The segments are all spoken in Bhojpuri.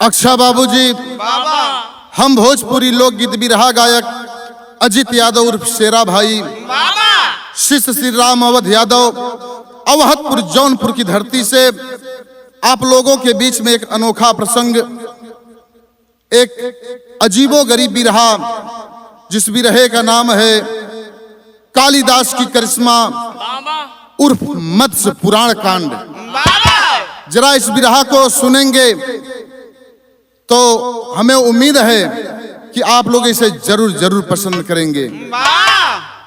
अक्षा बाबूजी, हम भोजपुरी लोकगीत बिरहा गायक अजित यादव उर्फ शेरा भाई, शिष्य श्री राम अवध यादव, अवहतपुर जौनपुर की धरती से आप लोगों के बीच में एक अनोखा प्रसंग, एक अजीबो गरीब बिरहा, जिस बिरहे का नाम है कालिदास की करिश्मा उर्फ मत्स्य पुराण कांड। जरा इस बिरहा को सुनेंगे तो हमें उम्मीद है कि आप लोग इसे जरूर जरूर पसंद करेंगे।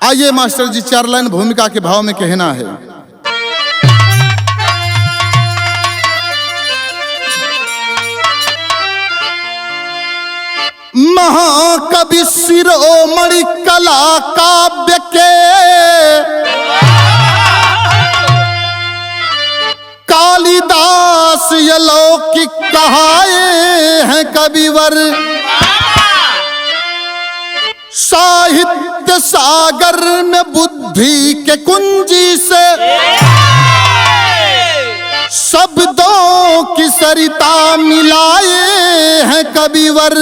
आइए मास्टर जी, 4 लाइन भूमिका के भाव में कहना है। महाकवि शिरोमणि कला काव्य के कालिदास अलौकिक कहाए हैं कविवर, साहित्य सागर में बुद्धि के कुंजी से शब्दों की सरिता मिलाए हैं कविवर।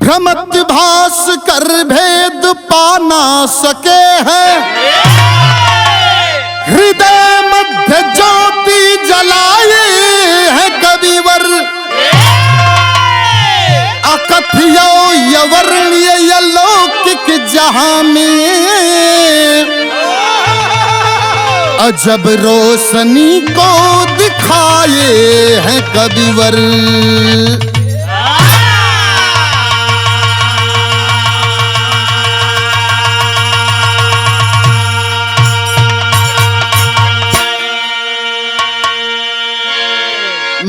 भ्रमत भास कर भेद पा ना सके हैं, हृदय मध्य ज्योति जलाए हैं कविवर। अकथ्यो यवर्ण्य अलौकिक जहां में अजब रोशनी को दिखाए हैं कविवर।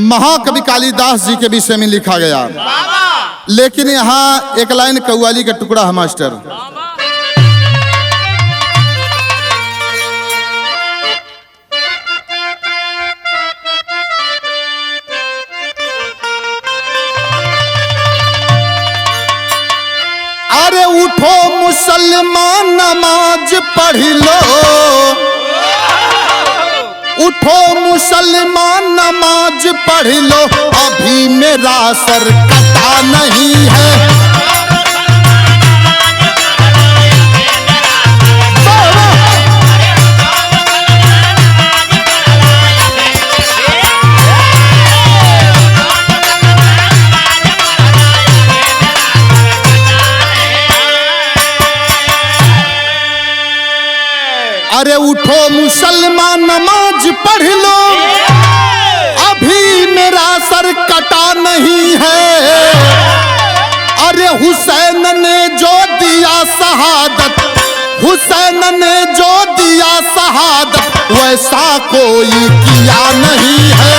महाकवि कालिदास जी के विषय में लिखा गया, लेकिन यहाँ एक लाइन कव्वाली का टुकड़ा है मास्टर। अरे उठो मुसलमान नमाज पढ़ लो, उठो मुसलमान नमाज पढ़ लो, अभी मेरा सर कटा नहीं है। अरे उठो मुसलमान नमाज पढ़ लो, अभी मेरा सर कटा नहीं है। अरे हुसैन ने जो दिया शहादत, हुसैन ने जो दिया शहादत, वैसा कोई किया नहीं है।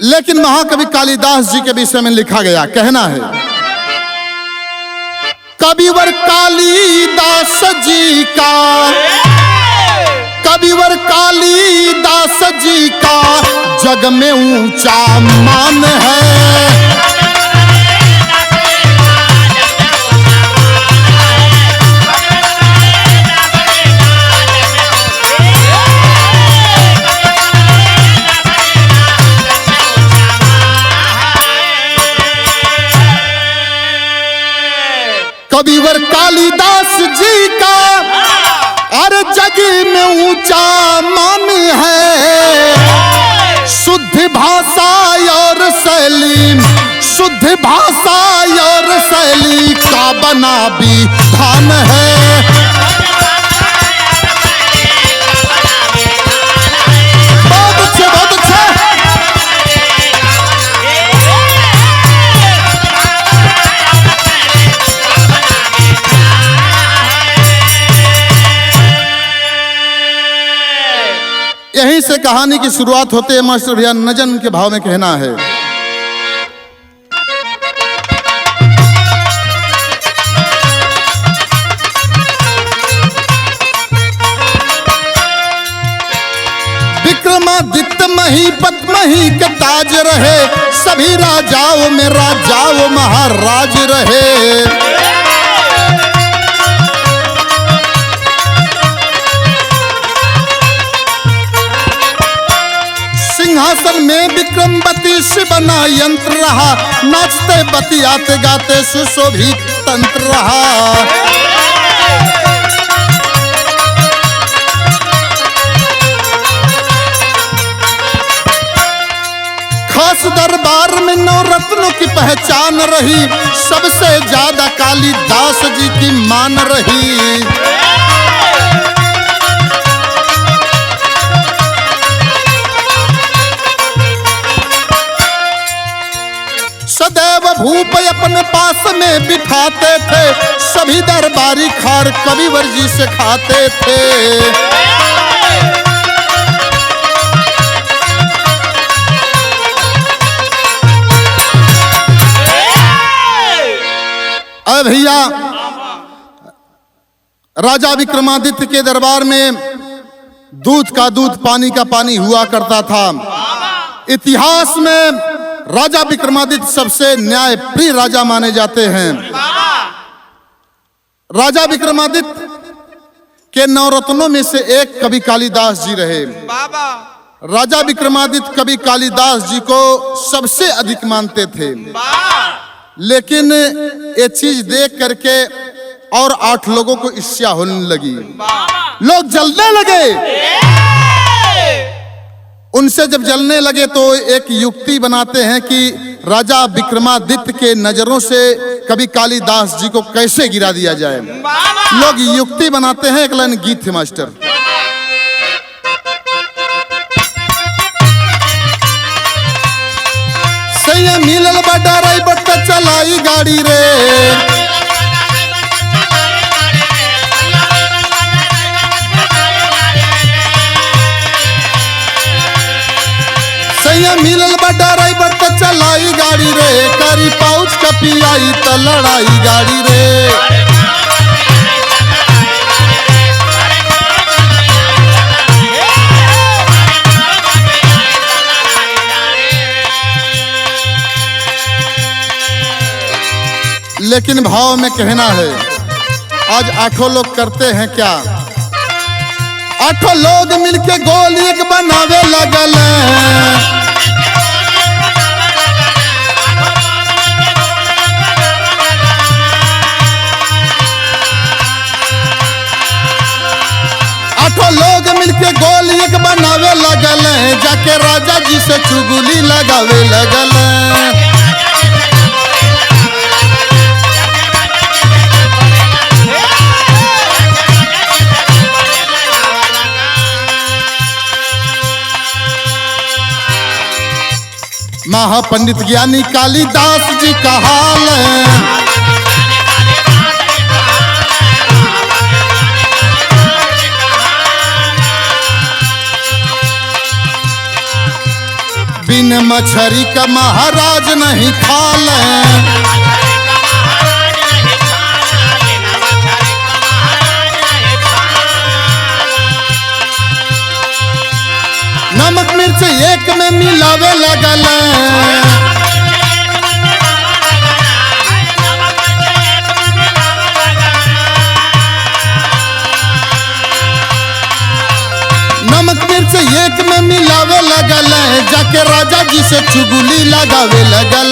लेकिन महाकवि कालिदास जी के विषय में लिखा गया, कहना है, कविवर कालिदास जी का, कविवर कालिदास जी का जग में ऊंचा मान है। कविवर कालिदास जी का अरे जग में ऊंचा मान है। शुद्ध भाषा और शैली, शुद्ध भाषा और शैली का बना विधान है। बहुत अच्छे, बहुत अच्छे। यहीं से कहानी की शुरुआत होते है मास्टर भैया। नजम के भाव में कहना है, ही पद्मही के ताज रहे, सभी राजाओं में राजाओं महाराज रहे। सिंहासन में विक्रमवती शिवना यंत्र रहा, नाचते बतियाते गाते सुशोभित तंत्र रहा। खास दरबार में नवरत्नों की पहचान रही, सबसे ज्यादा कालिदास जी की मान रही। सदैव भूप अपने पास में बिठाते थे, सभी दरबारी खार कविवर जी से खाते थे। भैया राजा विक्रमादित्य के दरबार में दूध का दूध पानी का पानी हुआ करता था। इतिहास में राजा विक्रमादित्य सबसे न्याय प्रिय राजा माने जाते हैं। राजा विक्रमादित्य के नवरत्नों में से एक कवि कालिदास जी रहे। राजा विक्रमादित्य कवि कालिदास जी को सबसे अधिक मानते थे, लेकिन ये चीज देख करके और 8 लोगों को ईर्ष्या होने लगी, लोग जलने लगे। उनसे जब जलने लगे तो एक युक्ति बनाते हैं कि राजा विक्रमादित्य के नजरों से कभी कालिदास जी को कैसे गिरा दिया जाए। लोग युक्ति बनाते हैं। एक लाइन गीत है मास्टर। सैया मिलल बडाराई बट्टा चलाई गाड़ी रे, सैया मिलल बडाराई बट्टा चलाई गाड़ी रे, करी पाउच का पियाई त लड़ाई गाड़ी रे। लेकिन भाव में कहना है, आज 8 लोग करते हैं क्या? 8 लोग मिलके गोल एक बनावे लगल। लोग मिलके गोल एक बनावे लगल, जाके राजा जी से चुगली लगावे लगल। महापंडित ज्ञानी कालिदास जी का हाल है, बिन मछरी का महाराज नहीं खाल है। नमक मिर्च एक में मिलावे लगल। नमक मिर्च एक में मिलावे लगल, जाके राजा जी से चुगली लगावे लगल।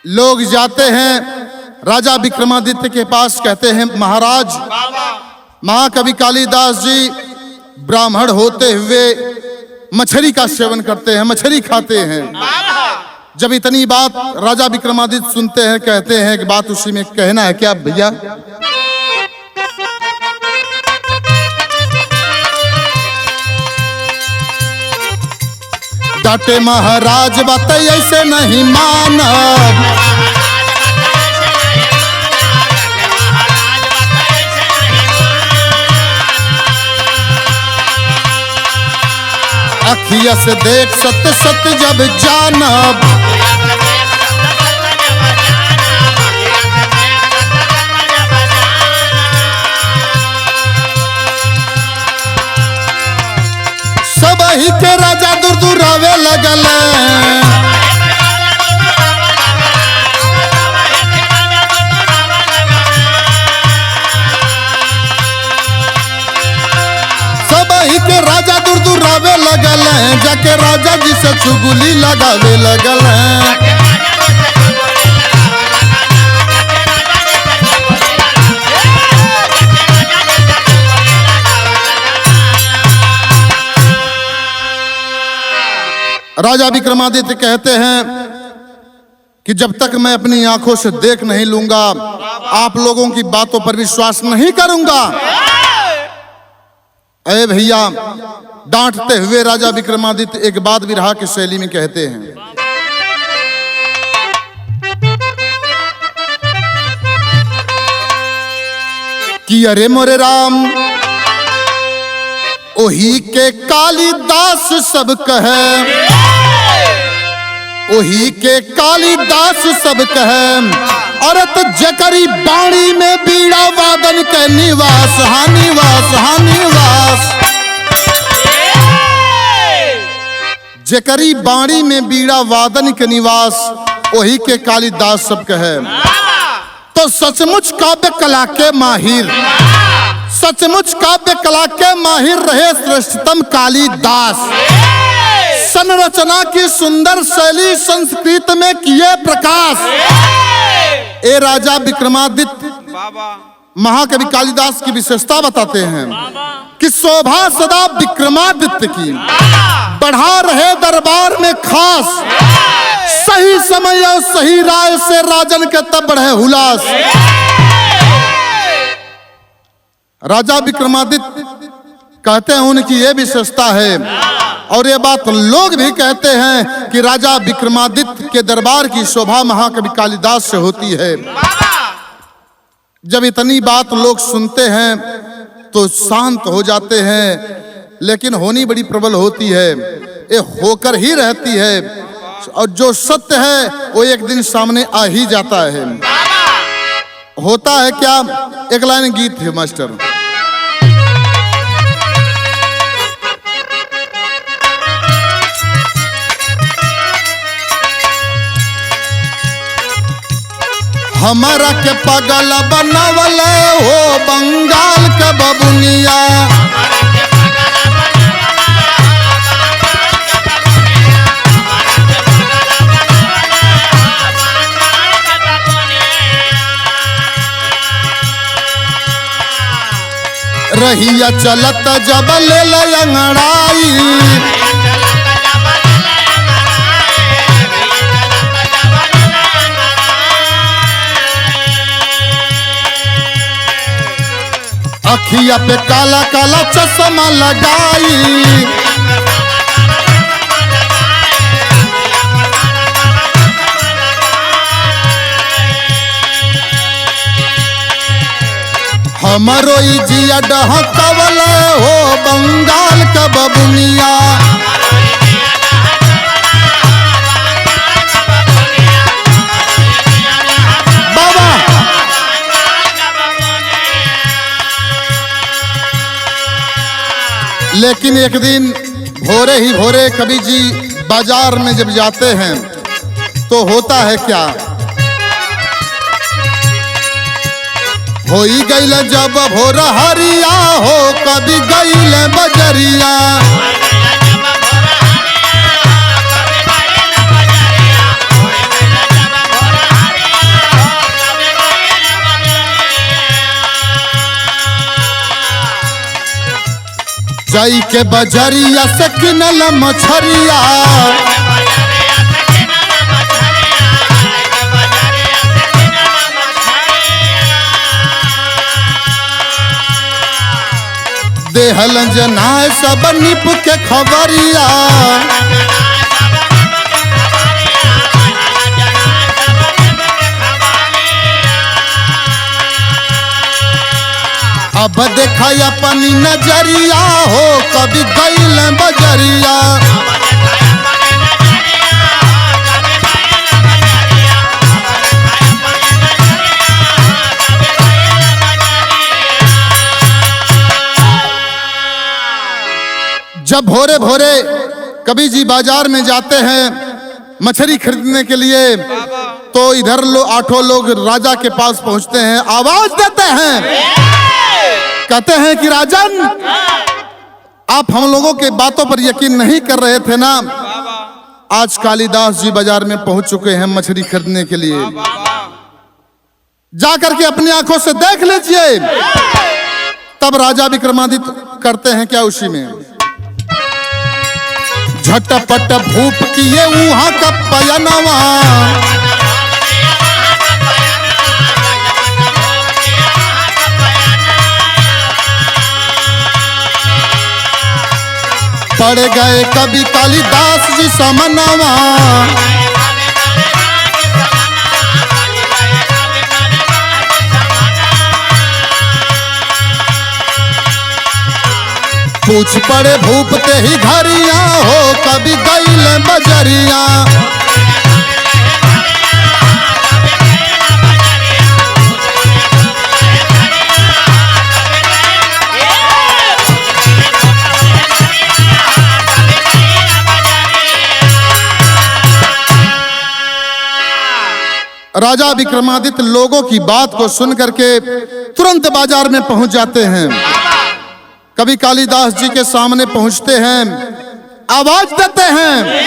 लोग जाते हैं राजा विक्रमादित्य के पास, कहते हैं महाराज, महाकवि कालिदास जी ब्राह्मण होते हुए मछली का सेवन करते हैं, मछली खाते हैं। जब इतनी बात राजा विक्रमादित्य सुनते हैं, कहते हैं कि बात उसी में कहना है क्या भैया? डांटे महाराज बात ऐसे नहीं मानब, अखिया से देख सत्य सत्य जब जानब। ही के राजा दूर दूर आवे लगल। सब ही के राजा दूर दूर आवे लगल, जाके राजा जी से चुगली लगावे लगल। राजा विक्रमादित्य कहते हैं कि जब तक मैं अपनी आंखों से देख नहीं लूंगा, आप लोगों की बातों पर विश्वास नहीं करूंगा। अरे भैया, डांटते हुए राजा विक्रमादित्य एक बात विरहा की शैली में कहते हैं कि अरे मोरे राम, ओही के कालिदास सब कहे, ओही के कालिदास सब कहे। और तो जकरी बाणी में बीड़ा वादन के निवास, हानिवास हानिवास। जकरी बाणी में बीड़ा वादन के निवास, ओही के कालिदास सब कहे। तो सचमुच काव्य कला के माहिर, सचमुच काव्य कला के माहिर रहे श्रेष्ठतम कालिदास। संरचना की सुंदर शैली संस्कृत में किए प्रकाश। ए राजा विक्रमादित्य महाकवि कालिदास की विशेषता बताते हैं कि शोभा सदा विक्रमादित्य की, बढ़ा रहे दरबार में खास। सही समय और सही राय से राजन के तब बढ़े हुलास। राजा विक्रमादित्य कहते हैं उनकी ये विशेषता है, और ये बात लोग भी कहते हैं कि राजा विक्रमादित्य के दरबार की शोभा महाकवि कालिदास से होती है। जब इतनी बात लोग सुनते हैं तो शांत हो जाते हैं, लेकिन होनी बड़ी प्रबल होती है, ये होकर ही रहती है। और जो सत्य है वो एक दिन सामने आ ही जाता है। होता है क्या, एक लाइन गीत है मास्टर। हमारा के पागल बनावल हो बंगाल के बबुनिया। रहिया चलत जब ले अंगड़ाई, अखिया पे काला काला चश्मा लगाई। हमारो जिया डहकवल हो बंगाल का बबुनिया। बाबा लेकिन एक दिन भोरे ही भोरे कवि जी बाजार में जब जाते हैं तो होता है क्या, होई गईल जब भोर हरिया हो कभी गईल बजरिया। जाई के बजरिया से किनल मछरिया, देहल जनाए सब निप के खबरिया। अब देखा अपनी नजरिया हो कभी गईल बजरिया। जब भोरे भोरे कवि जी बाजार में जाते हैं मछली खरीदने के लिए, तो इधर आठों लोग राजा के पास पहुंचते हैं, आवाज देते हैं, कहते हैं कि राजन, आप हम लोगों के बातों पर यकीन नहीं कर रहे थे ना, आज कालिदास जी बाजार में पहुंच चुके हैं मछली खरीदने के लिए, जाकर के अपनी आंखों से देख लीजिए। तब राजा विक्रमादित्य करते हैं क्या उसी में, झटपट भूप किए वहां का पयनवा, पड़ गए कवि कालिदास जी समनवा, पूछ पड़े भूप ते ही घरिया हो, कभी गईल बजरिया, राजा विक्रमादित्य लोगों की बात को सुन करके तुरंत बाजार में पहुंच जाते हैं। कवि कालिदास जी के सामने पहुंचते हैं, आवाज देते हैं,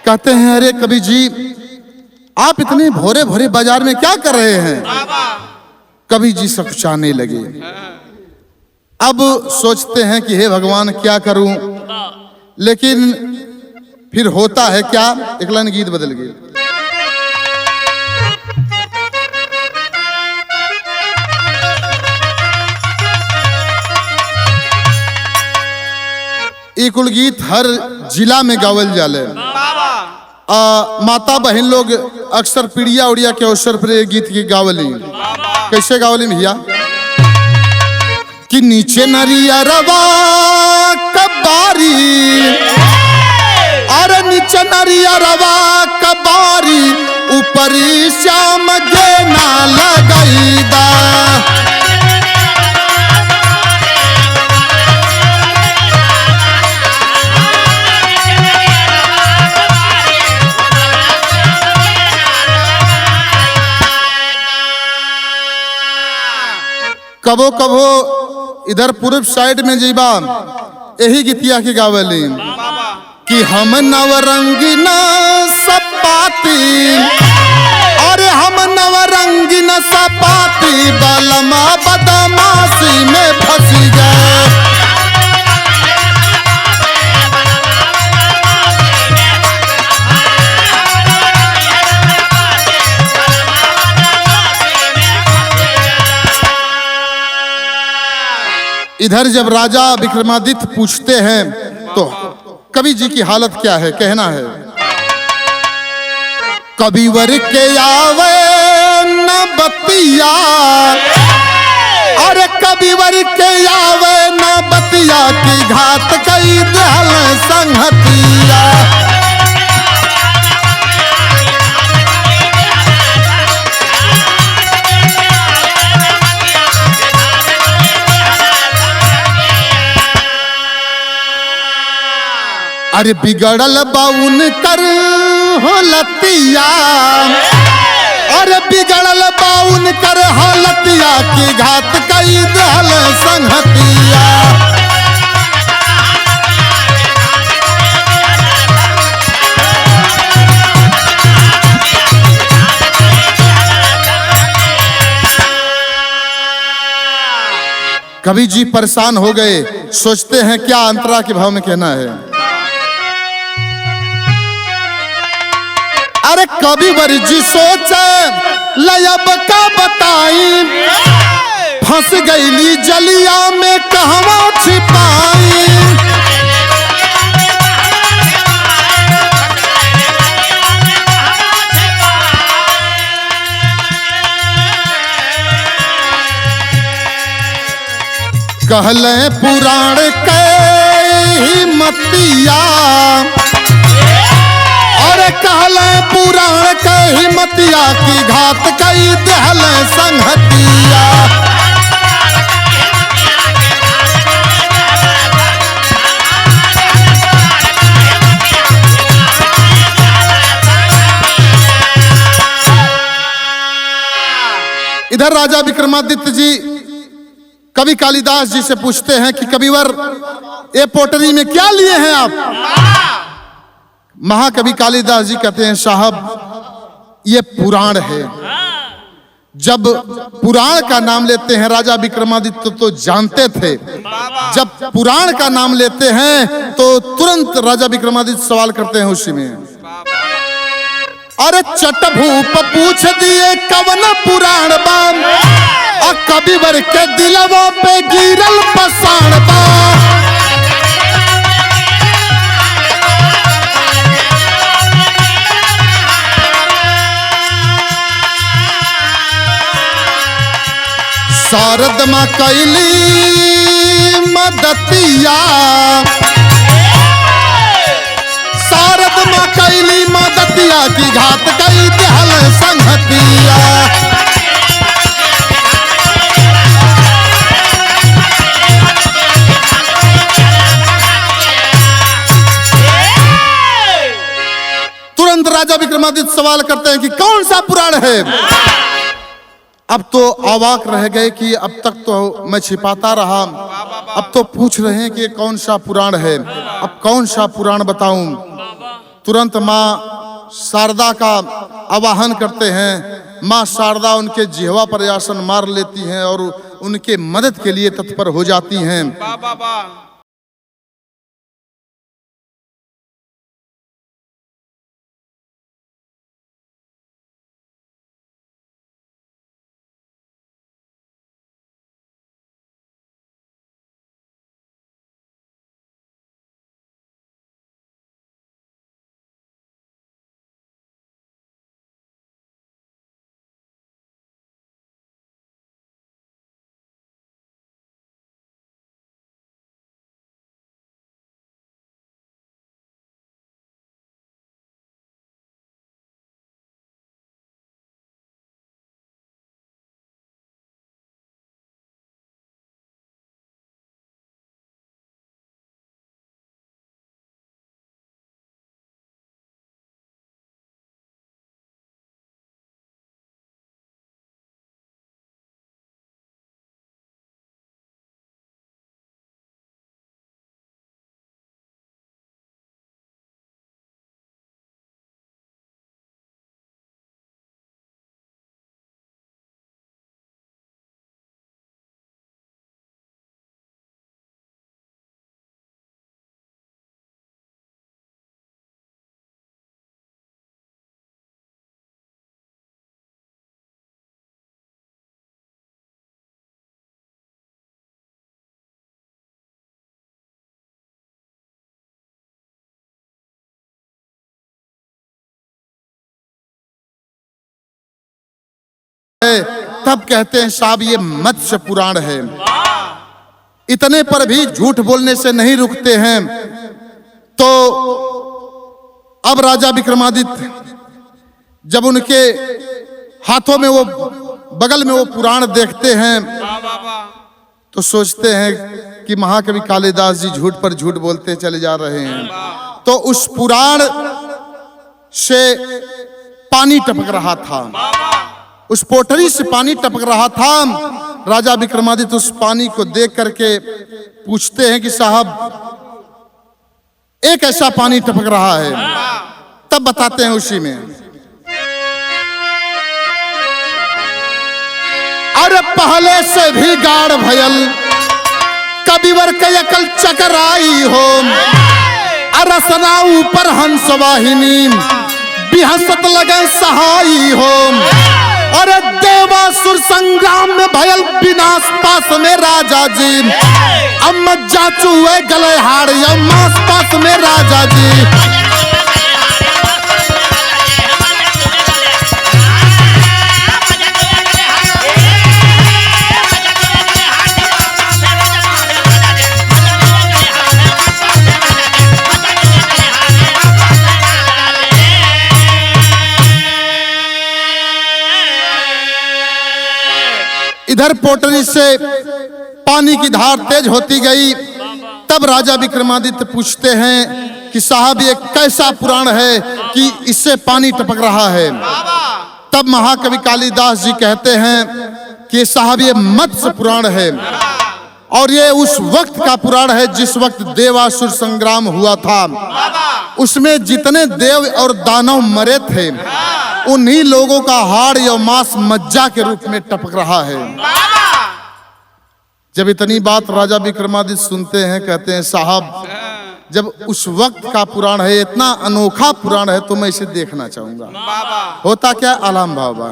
कहते हैं अरे कवि जी, आप इतने भोरे भोरे बाजार में क्या कर रहे हैं? कवि जी सकुचाने लगे। अब सोचते हैं कि हे भगवान क्या करूं, लेकिन फिर होता है क्या, एक लाइन गीत बदल गई। ये कुल गीत हर जिला में गावल जाले। माता बहन लोग अक्सर पीड़िया उड़िया के अवसर पर ये गीत की गावली। कैसे गावली भैया? कि नीचे नरिया रवा कबारी, अरे नीचे नरिया रवा कबारी, ऊपरी श्याम गेना लगईदा, कबो कबो इधर पूर्व साइड में जीबा यही गीतिया की गावली कि हम नवरंगीन सपाती, अरे हम नवरंगीन सपाती, बलमा बदमाशी में फंसी गए, इधर जब राजा विक्रमादित्य पूछते हैं तो कवि जी की हालत क्या है, कहना है, कविवर के आवे न बतिया, अरे कविवर के आवे न बतिया, की घात कई दहल संहतिया, अरे बिगड़ल बाउन कर हालतिया, अरे बिगड़ल बाउन कर हालतिया, की घात कई दहल संहतिया, कवि जी परेशान हो गए, सोचते हैं क्या अंतरा के भाव में कहना है। अरे कविवर जी सोचे लयब का बताई, फंस गईली जलिया में कहवा छिपाई, कहले पुराण के हिम्मतिया, और कहले पुराण के हिम्मतिया, की घात कई दहल संहतिया, इधर राजा विक्रमादित्य जी कवि कालिदास जी से पूछते हैं कि कविवर, ये पोटरी में क्या लिए हैं आप? महाकवि कालिदास जी कहते हैं, साहब ये पुराण है। जब पुराण का नाम लेते हैं राजा विक्रमादित्य तो जानते थे, जब पुराण का नाम लेते हैं तो तुरंत राजा विक्रमादित्य सवाल करते हैं उसी में, अरे चटभूप पूछ दिए कवन पुराण बाम, और कविवर के दिलवों पे गिरल पसाण बा। शारद माँ कैली मदतिया, शारद माँ कैली मदतिया की घात कई देहल संगतिया। तुरंत राजा विक्रमादित्य सवाल करते हैं कि कौन सा पुराण है? अब तो अवाक रह गए कि अब तक तो मैं छिपाता रहा, अब तो पूछ रहे हैं कि कौन सा पुराण है, अब कौन सा पुराण बताऊं? तुरंत माँ शारदा का आवाहन करते हैं। माँ शारदा उनके जिह्वा पर आसन मार लेती हैं और उनके मदद के लिए तत्पर हो जाती हैं। तब कहते हैं साहब ये मत्स्य पुराण है। इतने पर भी झूठ बोलने से नहीं रुकते हैं। तो अब राजा विक्रमादित्य जब उनके हाथों में वो बगल में वो पुराण देखते हैं तो सोचते हैं कि महाकवि कालिदास जी झूठ पर झूठ बोलते चले जा रहे हैं। तो उस पुराण से पानी टपक रहा था, उस पोटरी से पानी टपक रहा था। राजा विक्रमादित्य उस पानी को देख करके पूछते हैं कि साहब एक ऐसा पानी टपक रहा है। तब बताते हैं उसी में, अरे पहले से भी गाढ़ भयल कविवर के अकल चकराई हो, अरसना ऊपर हंस वाहिनी बिहसत लगे सहाई हो। अरे देवासुर संग्राम में भयल विनाश पास में राजा जी, अब जाचू है गले हाड़ या मास पास में राजा जी। इधर पोटरी से पानी की धार तेज होती गई। तब राजा विक्रमादित्य पूछते हैं कि साहब ये कैसा पुराण है कि इससे पानी टपक रहा है। तब महाकवि कालिदास जी कहते हैं कि साहब ये मत्स्य पुराण है और ये उस वक्त का पुराण है जिस वक्त देवासुर संग्राम हुआ था। उसमें जितने देव और दानव मरे थे उन्हीं लोगों का हाड़ या मांस मज्जा के रूप में टपक रहा है। जब इतनी बात राजा विक्रमादित्य सुनते हैं, कहते हैं साहब जब उस वक्त का पुराण है, इतना अनोखा पुराण है, तो मैं इसे देखना चाहूंगा। होता क्या आलाम बाबा।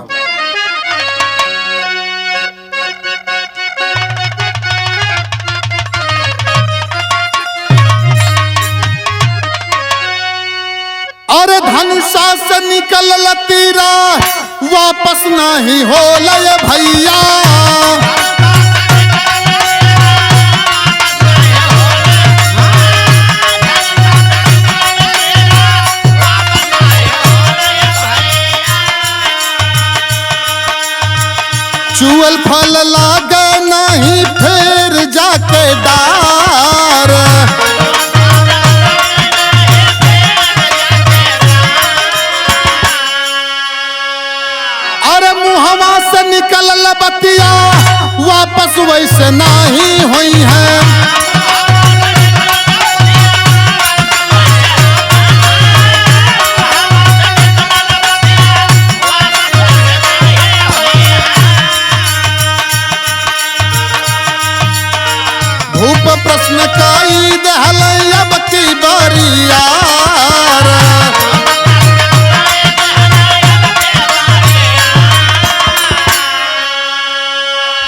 अरे धनुषा से निकल तीरा वापस नहीं हो लय भैया। चुअल फल लागे नहीं फिर जाके डार। अरे मुहवा से निकल बतिया वापस वैसे नहीं हुई है। भूप प्रश्न काई दहल अब की बारियार।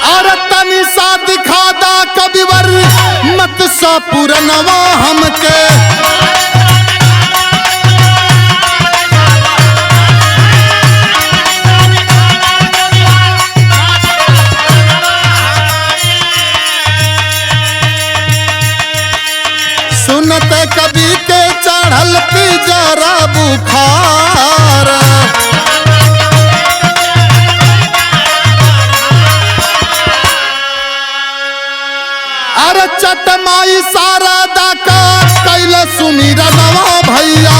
अरे तनी सा दिखादा कविवर मत सा पुरनवा हमके। सुनते कभी के चढ़ल की जरा बुखार। अरे चटमाई सारा दाका कैल सुमिरनवा भैया।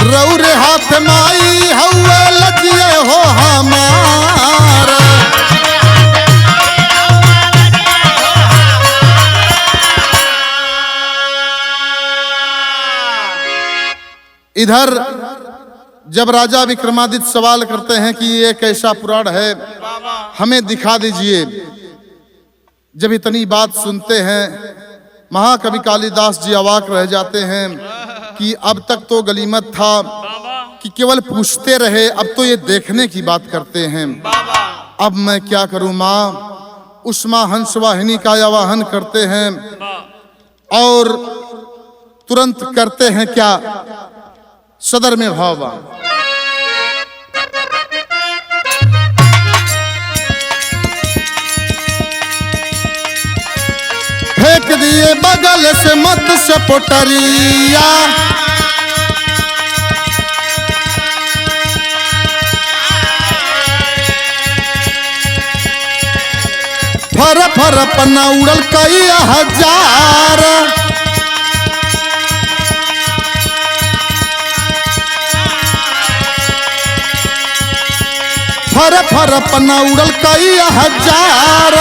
रौरे हाथ माई हौवे लजिए हो हमार। इधर जब राजा विक्रमादित्य सवाल करते हैं कि ये कैसा पुराण है, हमें दिखा दीजिए। जब इतनी बात सुनते हैं महाकवि कालिदास जी अवाक रह जाते हैं कि अब तक तो गलीमत था कि केवल पूछते रहे, अब तो ये देखने की बात करते हैं। अब मैं क्या करूं माँ। उस माँ हंसवाहिनी का आवाहन करते हैं और तुरंत करते हैं क्या, सदर में भावा। फेंक दिए बगल से मत्स्य पोटरिया। फर फर पन्ना उड़ल कई हजार। फर फर पन्ना उड़ल कई हजार।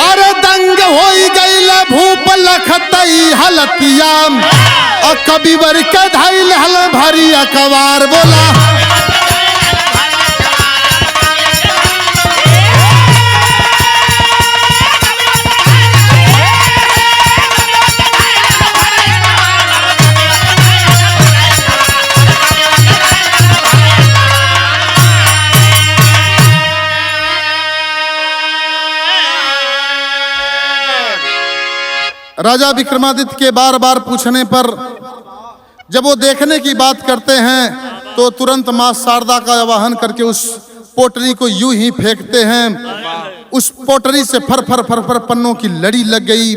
अरे दंग होई गईल भूप लखतई हलतिया। और कबीवर के धाइल हल भरी अखबार बोला। राजा विक्रमादित्य के बार बार पूछने पर जब वो देखने की बात करते हैं तो तुरंत मां शारदा का आवाहन करके उस पोटरी को यूं ही फेंकते हैं। उस पोटरी से फर फर फर फर पन्नों की लड़ी लग गई।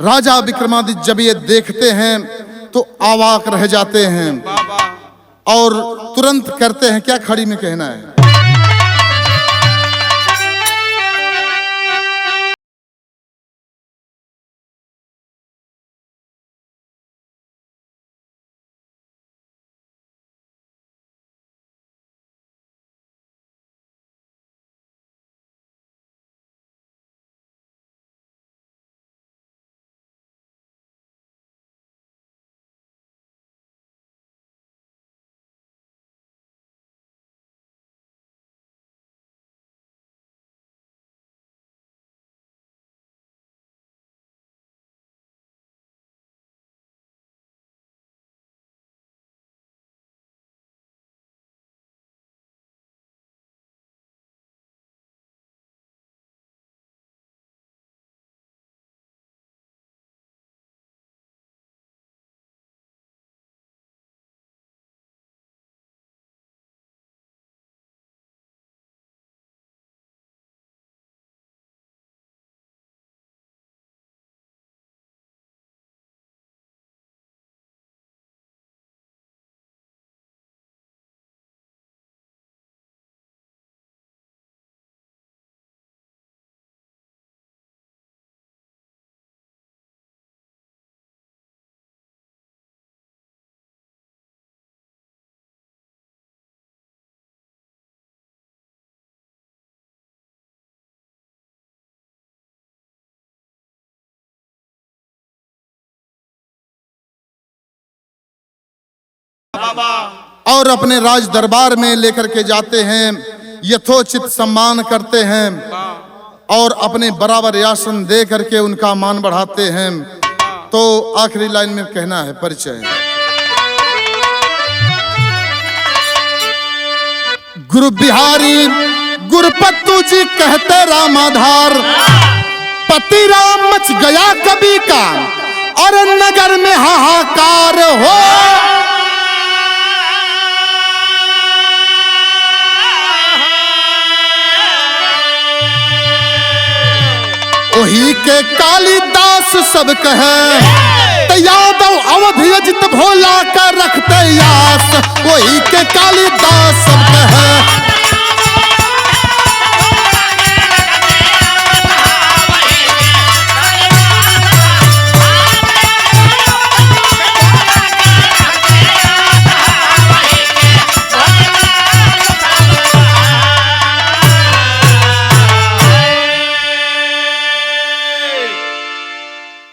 राजा विक्रमादित्य जब ये देखते हैं तो अवाक रह जाते हैं। और तुरंत करते हैं क्या खड़ी में कहना है। और अपने राज दरबार में लेकर के जाते हैं, यथोचित सम्मान करते हैं और अपने बराबर आसन दे करके उनका मान बढ़ाते हैं। तो आखिरी लाइन में कहना है परिचय। गुरु बिहारी गुरुपत्तू जी कहते राम आधार, पति राम मच गया कभी का और नगर में हाहाकार हो। वही के कालिदास सब कहे, यादव अवधि अजित भोला का रखते यास। वही के कालिदास सब कहे।